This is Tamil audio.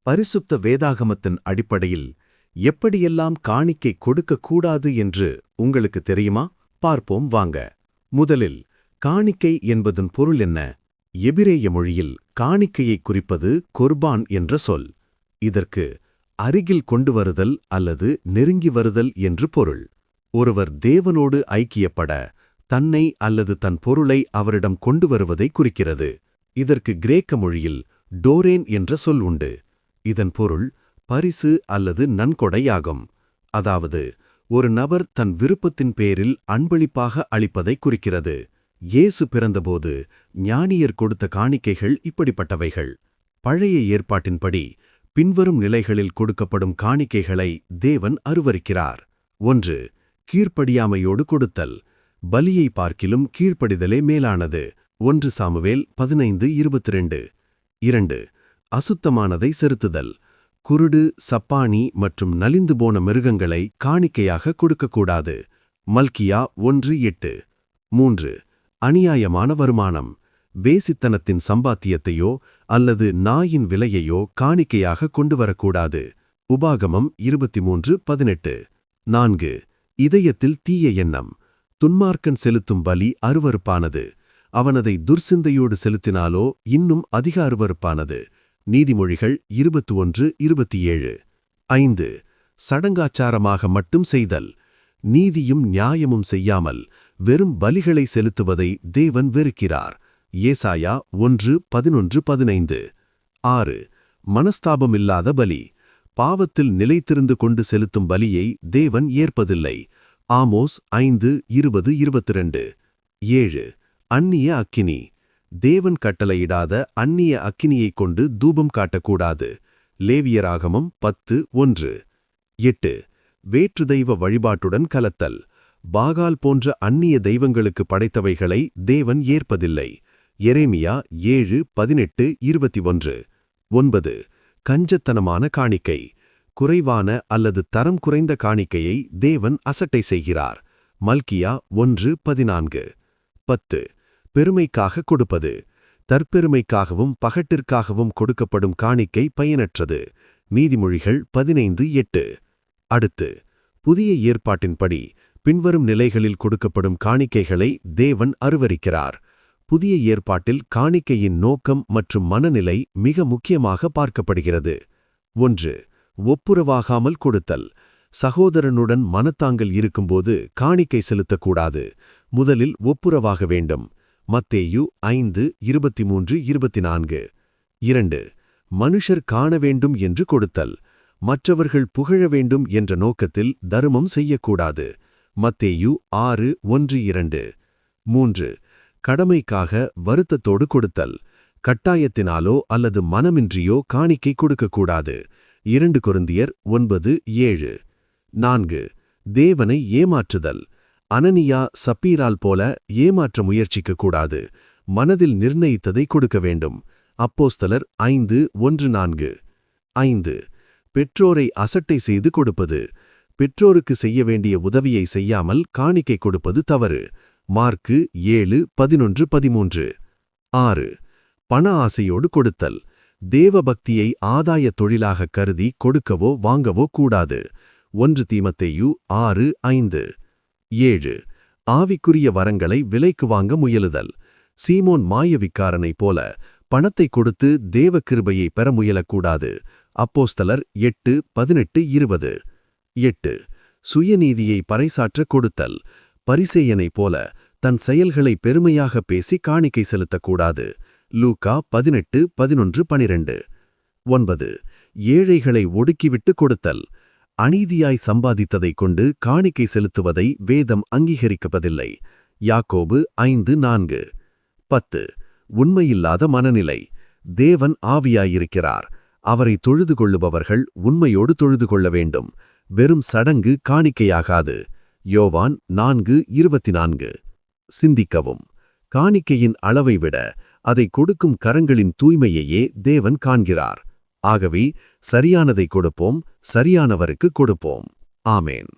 பரிசுத்த வேதாகமத்தின் அடிப்படையில் எப்படியெல்லாம் காணிக்கை கொடுக்கக்கூடாது என்று உங்களுக்கு தெரியுமா? பார்ப்போம் வாங்க. முதலில் காணிக்கை என்பதன் பொருள் என்ன? எபிரேய மொழியில் காணிக்கையை குறிப்பது கொர்பான் என்ற சொல். இதற்கு அருகில் கொண்டு வருதல் அல்லது நெருங்கி வருதல் என்று பொருள். ஒருவர் தேவனோடு ஐக்கியப்பட தன்னை அல்லது தன் பொருளை அவரிடம் கொண்டு வருவதை குறிக்கிறது. இதற்கு கிரேக்க மொழியில் டோரேன் என்ற சொல் உண்டு. இதன் பொருள் பரிசு அல்லது நன்கொடையாகும். அதாவது ஒரு நபர் தன் விருப்பத்தின் பேரில் அன்பளிப்பாக அளிப்பதை குறிக்கிறது. இயேசு பிறந்தபோது ஞானியர் கொடுத்த காணிக்கைகள் இப்படிப்பட்டவைகள். பழைய ஏற்பாட்டின்படி பின்வரும் நிலைகளில் கொடுக்கப்படும் காணிக்கைகளை தேவன் அருவருக்கிறார். 1. கீழ்ப்படியாமையோடு கொடுத்தல். பலியை பார்க்கிலும் கீழ்ப்படிதலே மேலானது. 1 சாமுவேல் 15:22. 2. அசுத்தமானதை செலுத்துதல். குருடு, சப்பாணி மற்றும் நலிந்து போன மிருகங்களை காணிக்கையாக கொடுக்கக்கூடாது. மல்கியா 1:8. 3. அநியாயமான வருமானம். வேசித்தனத்தின் சம்பாத்தியத்தையோ அல்லது நாயின் விலையையோ காணிக்கையாக கொண்டு வரக்கூடாது. உபாகமம் 23:18. 4. இதயத்தில் தீய எண்ணம். துன்மார்க்கன் செலுத்தும் பலி அருவருப்பானது. அவனதை துர்சிந்தையோடு செலுத்தினாலோ இன்னும் அதிக அருவருப்பானது. நீதிமொழிகள் 21:27. 5. சடங்காச்சாரமாக மட்டும் செய்தல். நீதியும் நியாயமும் செய்யாமல் வெறும் பலிகளை செலுத்துவதை தேவன் வெறுக்கிறார். ஏசாயா 1:11-15. 6. மனஸ்தாபமில்லாத பலி. பாவத்தில் நிலைத்திருந்து கொண்டு செலுத்தும் பலியை தேவன் ஏற்பதில்லை. ஆமோஸ் 5:20-22. 7. அந்நிய அக்கினி. தேவன் கட்டளையிடாத அந்நிய அக்கினியைக் கொண்டு தூபம் காட்டக்கூடாது. லேவியராகமம் 10:1. 8. வேற்று தெய்வ வழிபாட்டுடன் கலத்தல். பாகால் போன்ற அந்நிய தெய்வங்களுக்கு படைத்தவைகளை தேவன் ஏற்பதில்லை. எரேமியா 7:18-21. 9. கஞ்சத்தனமான காணிக்கை. குறைவான அல்லது தரம் குறைந்த காணிக்கையை தேவன் அசட்டை செய்கிறார். மல்கியா 1:14. 10. பெருமைக்காக கொடுப்பது. தற்பெருமைக்காகவும் பகட்டிற்காகவும் கொடுக்கப்படும் காணிக்கை பயனற்றது. நீதிமொழிகள் 15:8. அடுத்து புதிய ஏற்பாட்டின்படி பின்வரும் நிலைகளில் கொடுக்கப்படும் காணிக்கைகளை தேவன் அருவருக்கிறார். புதிய ஏற்பாட்டில் காணிக்கையின் நோக்கம் மற்றும் மனநிலை மிக முக்கியமாக பார்க்கப்படுகிறது. 1. ஒப்புரவாகாமல் கொடுத்தல். சகோதரனுடன் மனத்தாங்கல் இருக்கும்போது காணிக்கை செலுத்தக்கூடாது. முதலில் ஒப்புரவாக வேண்டும். மத்தேயு 5:23-24. 2. மனுஷர் காண வேண்டும் என்று கொடுத்தல். மற்றவர்கள் புகழ வேண்டும் என்ற நோக்கத்தில் தருமம் செய்யக்கூடாது. மத்தேயு 6:1-2. 3. கடமைக்காக வருத்தத்தோடு கொடுத்தல். கட்டாயத்தினாலோ அல்லது மனமின்றியோ காணிக்கை கொடுக்கக்கூடாது. 2 கொரிந்தியர் 9:7. 4. தேவனை ஏமாற்றுதல். அனனியா சப்பீரால் போல ஏமாற்ற முயற்சிக்கக்கூடாது. மனதில் நிர்ணயித்ததை கொடுக்க வேண்டும். அப்போஸ்தலர் 5:1-4. 5. பெற்றோரை அசட்டை செய்து கொடுப்பது. பெற்றோருக்கு செய்ய வேண்டிய உதவியை செய்யாமல் காணிக்கை கொடுப்பது தவறு. மார்க்கு 7:11-13. 6. பண ஆசையோடு கொடுத்தல். தேவபக்தியை ஆதாய தொழிலாக கருதி கொடுக்கவோ வாங்கவோ கூடாது. 1 தீமத்தேயு 6:5. 7. ஆவிக்குரிய வரங்களை விலைக்கு வாங்க முயலுதல். சீமோன் மாயவிக்காரனைப் போல பணத்தை கொடுத்து தேவ கிருபையை பெற முயலக்கூடாது. அப்போஸ்தலர் 8:18-20. 8. சுயநீதியை பறைசாற்ற கொடுத்தல். பரிசேயனைப் போல தன் செயல்களை பெருமையாக பேசி காணிக்கை செலுத்தக்கூடாது. லூக்கா 18:11-12. 9. ஏழைகளை ஒடுக்கிவிட்டு கொடுத்தல். அநீதியாய் சம்பாதித்ததைக் கொண்டு காணிக்கை செலுத்துவதை வேதம் அங்கீகரிக்கப்பதில்லை. யாக்கோபு 5:4. 10. உண்மையில்லாத மனநிலை. தேவன் ஆவியாயிருக்கிறார். அவரை தொழுது கொள்ளுபவர்கள் உண்மையோடு தொழுது கொள்ள வேண்டும். வெறும் சடங்கு காணிக்கையாகாது. யோவான் 4:24. சிந்திக்கவும். காணிக்கையின் அளவை விட அதை கொடுக்கும் கரங்களின் தூய்மையையே தேவன் காண்கிறார். ஆகவே சரியானதை கொடுப்போம், சரியானவருக்கு கொடுப்போம். ஆமேன்.